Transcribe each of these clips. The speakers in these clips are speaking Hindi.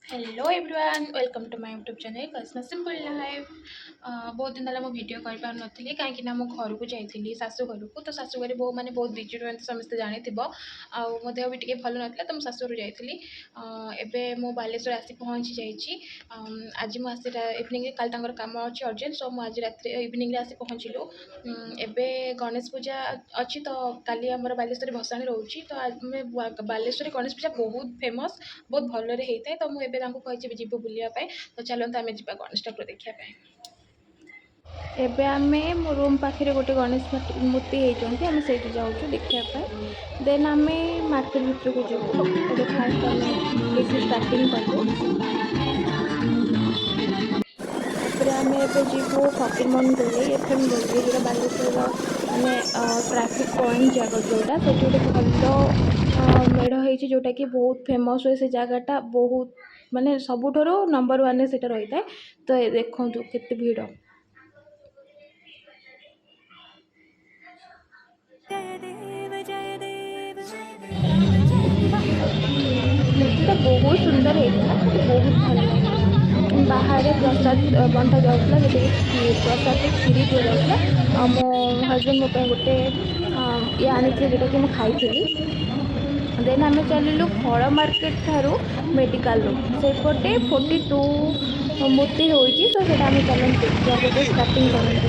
Hello everyone welcome to my YouTube channel कस्ना सिंपल लाइफ। बहुत दिन है वीडियो कर पार नी कहीं घर को जाइली शाशु घर को तो शाशु घर बो मैंने बहुत बिजी रुहते समस्ते जानी मो देह भी भल ना तो शाशु घर जाइली। एवं मु बालेश्वर आसी पहुँची जाइए। आज मुझे इवनिंग कल कम अच्छी अर्जेंट सो मुझे रात इवनिंग आसी पहुँचलु। एवं गणेश पूजा अच्छी तो काली आम बालेश्वर भसाणी रोचे तो बालेश्वर गणेश पूजा बहुत फेमस बहुत भलरे होता है तो मुझे कही जीव बुलायापाई तो चलते आम जा गणेश ठाकुर देखापी। एबे आमे मो रूम पाखे गोटे गणेश मूर्ति होती आम से जाऊँ देखापी देन आम मार्केट भितर को जीवु। फास्ट आम स्टार्टिंग कलु आम जीवु फकीर मोहन गोले एफएम गोले जो बालेश्वर माने ट्रैफिक पॉइंट जगह जोटा से गोटे भल मेढ़ होती जोटा कि बहुत फेमस हुए से जगटा बहुत माने सबुठो नंबर वन से रही है। तो देखो केते भीड़ मूर्तिटा बहुत सुंदर होता है बहुत भल लगा। बाहर प्रसाद बंटा जाऊला जो प्रसाद खीरी दि जाऊला मो हजबैंड मो गोटे ये आनी जोटा कि मुझे खाई। देन आम चलू फल मार्केट ठारू मेडिकल सेपटे 42 मूर्ति होती तो सेटा आम चलन देखा गोटे स्टार्टिंग करते।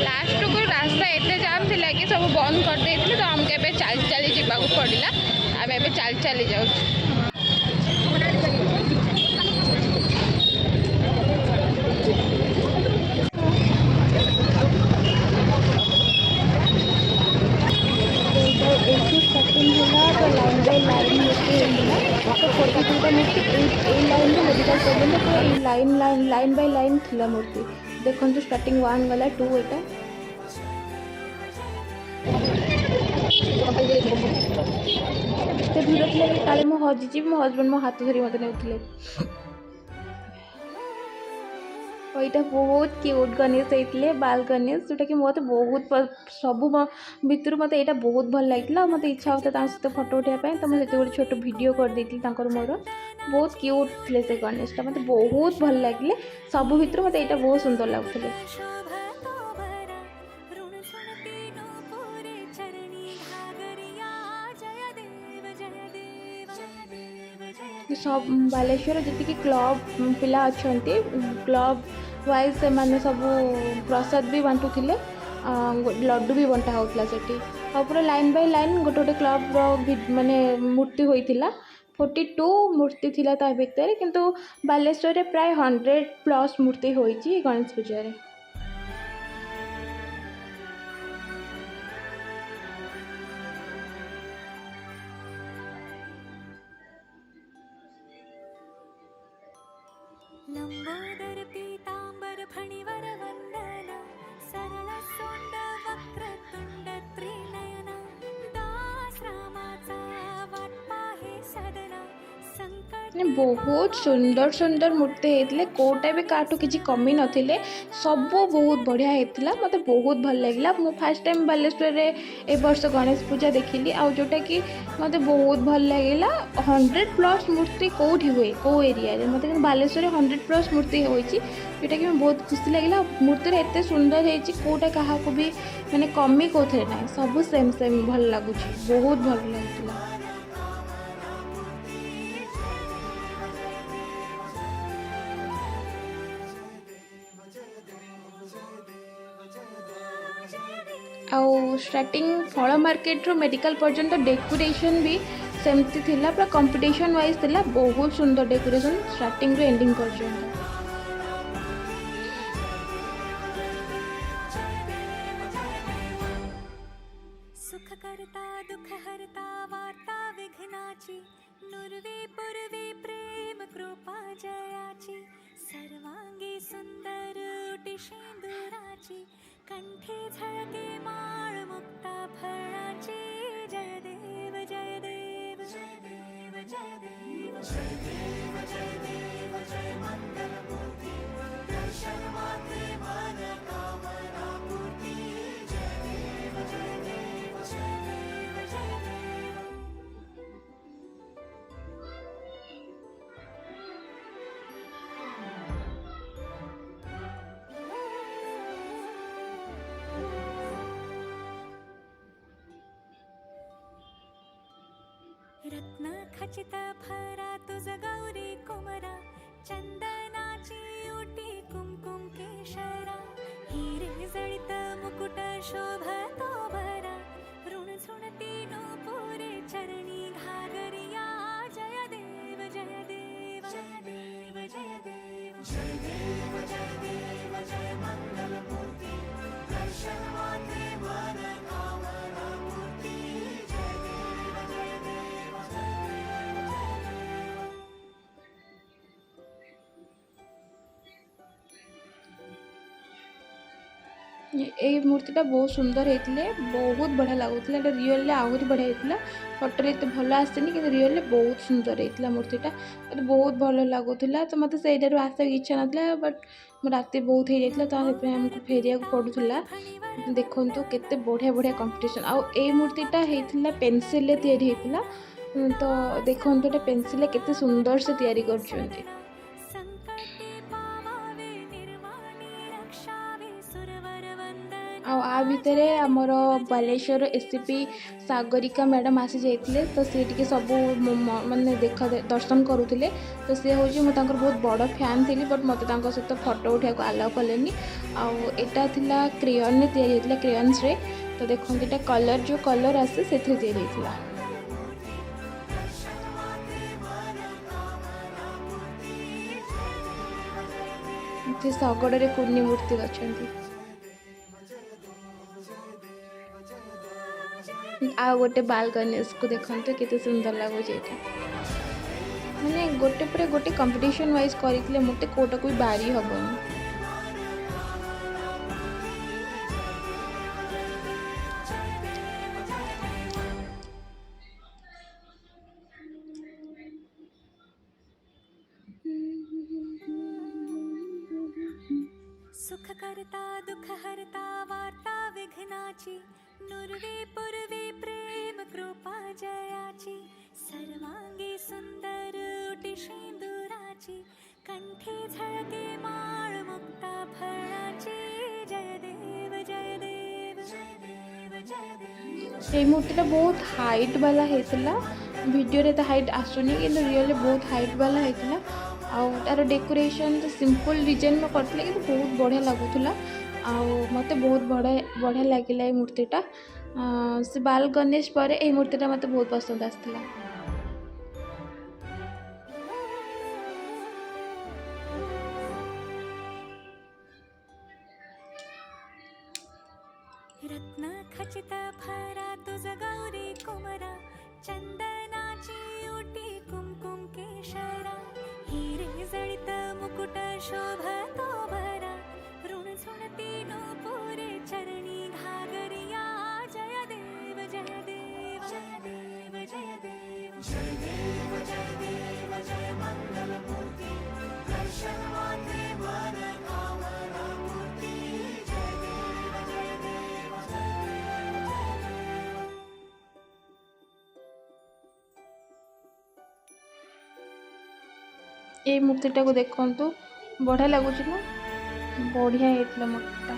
लास्ट को रास्ता एत जाम थिला कि सब बंद कर देथिले तो हमके एबे चल चली जीवा को पड़िला। आम एबे चल चली जाऊ। एठू स्टार्टिंग होला तो लाइन बाय लाइन मूर्ति होता तो 42टा मूर्ति लाइन रे मेडिकल पर्यंत पूरा लाइन बाय लाइन थिला मूर्ति देखो स्टार्टिंग 1 गला 2 एटा भीड़ थे कि काले मु हजिजी मो हजबैंड मो हाथ धरी मत नेउथिले। यहाँ बहुत क्यूट गणेश होते बाल गणेश जोटा कि मत बहुत सब भितर मत यहाँ बहुत भल लगी मत इच्छा होता सहित फोटो उठाई तो मुझे गोटे छोट भिड कर मोर बहुत क्यूट थे से गणेशटा मत बहुत भल लगे सब भितर मत यहाँ बहुत सुंदर लगुले। सब बालेश्वर जी क्लब पिला अच्छा क्लब वाइज से माने सब प्रसाद भी बांटुले लड्डू भी बंटा होता से पूरा लाइन बाय लाइन गोटे गोटे क्लब माने मूर्ति होता 42 मूर्ति थिला ता भितर किंतु बालेश्वर प्राय 100+ मूर्ति होती गणेश पूजा रे। लंबोदर पीतांबर फणिवर वंदना सरल सोंड वक्रतुंड त्रिनयना दास रामाचा वाटपा हे सदना बहुत सुंदर सुंदर मूर्ति होते कोटा भी काटू किसी कमी नथिले सब बहुत बढ़िया होता मत बहुत भल लगे। मु फास्ट टाइम बालेश्वर ए वर्ष गणेश पूजा देखिली आ जोटा कि मत बहुत भल लगे 100+ मूर्ति कौटी हुए कौ एरिया मत बालेश्वर 100+ मूर्ति होती जोटा कि बहुत खुशी लगे मूर्ति एत सुंदर होती कोटा क्या भी मैंने कमी कौन ना सब सेम सेम भल लगुच बहुत भल लगुला। आउ स्टार्टिंग फल मार्केट रो मेडिकल पर्यंत डेकोरेशन भी सेमती थिला पूरा कंपटीशन वाइज थिला बहुत सुंदर डेकोरेशन स्टार्टिंग रो एंडिंग पर्यंत। सुख करता दुख हरता वार्ता विघ्नाची नुर्वे पूर्वे प्रेम कृपा जयाची सर्वांगी सुंदर उटिशेंदुराची कंठे झळके माळ मुक्ता फळाची जय देव जय देव जय देव जय देव जय देव जय देव जय मंगल मूर्ती खचित फरा तुझ गौरी कुमरा चंदनाची उटी कुमकुम केशरा हिरे जळित मुकुट शोभतो भरा ऋण झुणती नूपुरे चरणी घागरिया जय देव जय देव जय देव जय देव जय देव जय देव जय मंगल मूर्ति दर्शन मात्रे मन कामना मूर्ति जय देव जय देव जय देव जय देव। ये मूर्तिटा बहुत सुंदर होते बहुत बढ़िया लगुला रियल आहरी बढ़िया होता फोटो एत भल आसेनि कि रियल बहुत सुंदर होता मूर्तिटा मत बहुत भल लगुला तो मत से आसा इच्छा नाला बट राति बहुत हो जाता तो आमको फेरिया पड़ूला देखु केते बढ़िया बढ़िया कंपटीशन आउ ए मूर्तिटा होता पेनसिल या तो देखो पेनसिल केते सुंदर से तैयारी कर आ भितर आमर बालेश्वर एससीपी सागरिका मैडम आसी जाइए तो सी टी सब माने देखा दर्शन करुले तो सी हूँ मुझे बहुत बड़ फैन थी बट मत सहित फोटो उठाक आलाउ कले आटा क्रेयन या क्रेयन्स रे तो देखो यहाँ कलर जो कलर आसे से शगड़े कुर्णी मूर्ति अच्छा आ गोटे बाल गणेश को देखते केते सुंदर लगुच मैंने गोटे पर गोटे कंपटीशन वाइज करते मत कोटा कोई बारी हेनी सुख करता दुख हरता वार्ता विघ्नाची नुर्वे पूर्वे प्रेम कृपा जयाची सर्वांगी सुंदर उटी शेंदुराची कंठी झळके माळ मुक्ता फळाची जय देव जय देव जय देव जय देव। ये मूर्तिटा बहुत हाइट वाला होता वीडियो रे तो हाइट आसुनी कि रियल बहुत हाइट वाला होता आर डेकोरेशन तो सिंपल डिजाइन में करते कि बहुत बढ़िया लगुला मत बहुत बढ़िया लगे ये मूर्तिटा से बाल गणेश पर यह मूर्तिटा मत बहुत पसंद आसला। रत्न खचित फरा तुझ गौरी कुमरा चंदनाची उटी कुमकुम केशरा हिरे जळित मुकुट शोभतो भरा ऋण झुणती नूपुरे चरणी घागरिया जय देव जय देव जय देव जय देव जय देव जय देव जय मंगल मूर्ति दर्शन मात्रे मन कामना मूर्ति जय देव जय देव जय देव जय देव। ये मूर्तिटा को देखु बढ़िया लगुच ना बढ़िया होता मूर्तिटा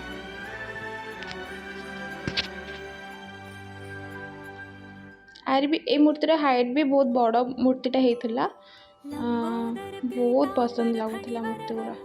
आर भी ए मूर्तिर हाइट भी बहुत बड़ मूर्तिटा होता बहुत पसंद लगुला मूर्ति गुरा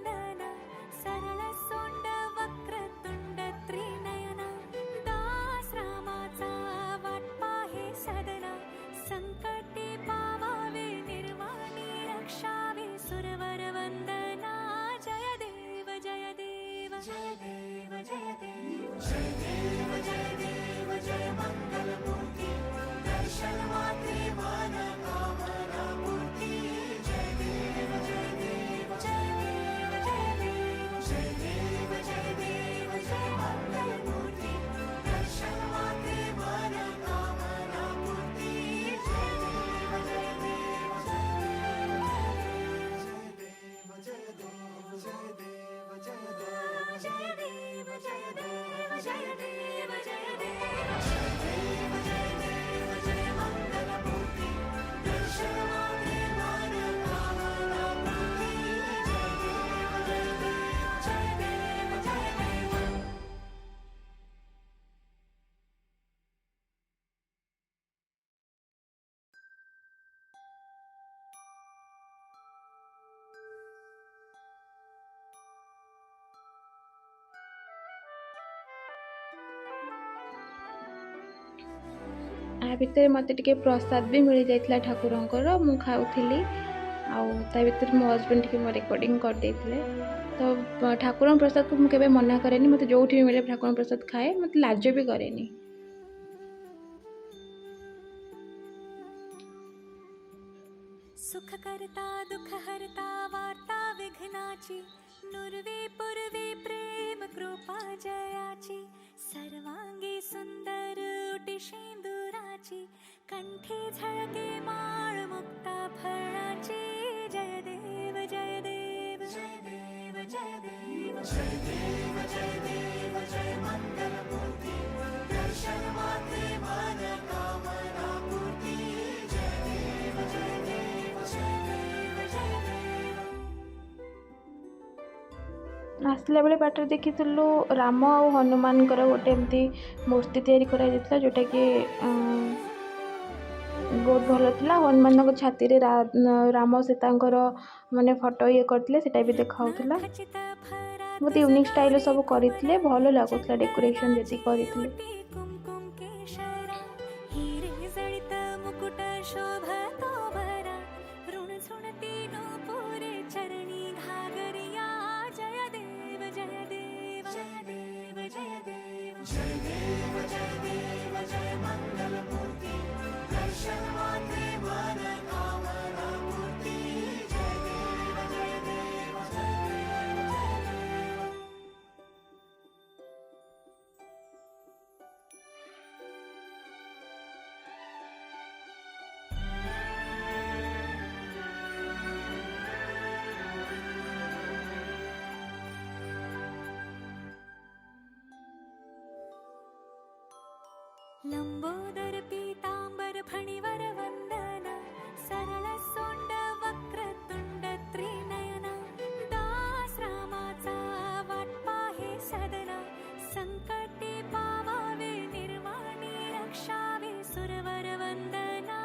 भितर मत टे प्रसाद भी मिल जाता ठाकुरंकर मु खाऊली ता भर मो हजबैंड टी मो रिकॉर्डिंग करदे तो ठाकुर प्रसाद को मुझे मना कैनि मत जो भी मिले ठाकुर प्रसाद खाए मत लाज भी कैनि। सुख करता दुख हरता वार्ता विघ्नाची नुर्वे पूर्वे प्रेम कृपा जयाची सर्वांगी सुंदर उटी शेंदुराची कंठी झळके माळ मुक्ता फळाची जय देव जय देव जय देव जय देव जय देव जय देव जय मंगल मूर्ती दर्शन मात्रे मन कामना पूर्ती जय देव जय देव जय देव जय देव। आसला बेले बाटर देखी राम और हनुमान गोटे एमती मूर्ति तैयारी जोटा कि बहुत भल था। हनुमान छाती रे राम सीता माने फोटो ये करते से भी देखा बहुत यूनिक स्टाइल सब करते भल लगुला डेकोरेशन जी करते। लंबोदर पीतांबर फणिवर वंदना सरळ सोंड वक्रतुंड त्रिनयना दास रामाचा वाटपा हे सदना संकटे पावावे निर्वाणी रक्षावे सुरवर वंदना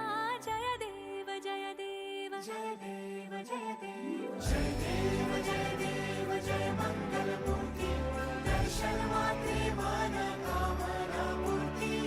जय देव जय देव जय देव जय देव जय देव जय देव जय मंगल मूर्ती दर्शन मात्रे मन कामना पूर्ती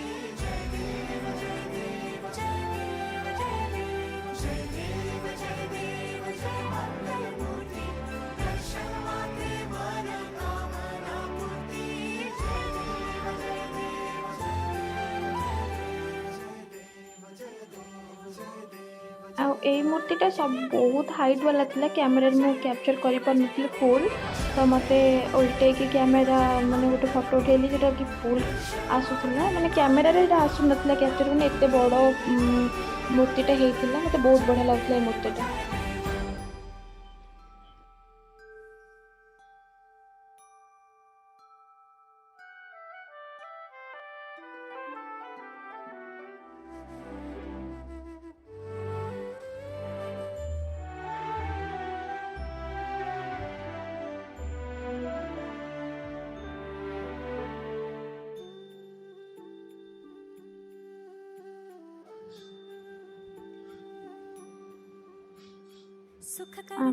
मूर्तिटा सब बहुत हाइट वाला था कैमेरा मु कैप्चर कर पार फुल तो मत उल्टे कि कैमेरा माने गोटे फोटो उठेली जोटा कि फुल आसूला माने कैमेरा आसू ना कैप्चर मैंने एत बड़ मूर्तिटा होता मत बहुत बढ़िया लगुला मूर्तिटा।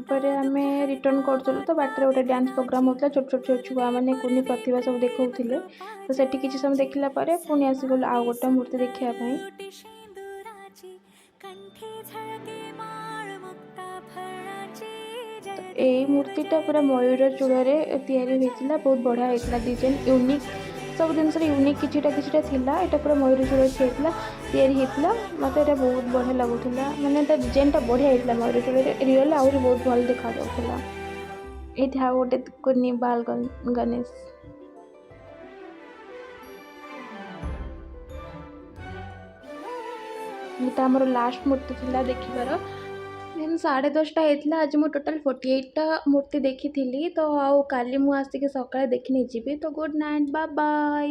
पर आम रिटर्न करूँ तो बाटर गोटे डांस प्रोग्राम होता छोट छोट छोट छुआ मैंने कुनी प्रतिभा सब देखते तो सेठी किसी समय देखला पुणी आसीगल आउ गोटे मूर्ति देखापी। यही मूर्तिटा पूरा मयूर चूड़े या बहुत बढ़िया होता डिजाइन यूनिक सब जिन यूनिक किसी थिला एटा पूरा मयूर चूड़ या मत बहुत बढ़िया लगुला माने डिजाइन बढ़िया होता मयूर चूड़ रियल आहरी बहुत भल देखा जाऊला। ये गोटे कुनी बाल गणेश ये आमर लास्ट मूर्ति थिला देखिबार दिन 10:30 होता आज मुझे टोटाल 48टा मूर्ति देखी तो आउ काली मुझे आसिक सकाଳେ देखी जी तो गुड नाइट बाय बाय।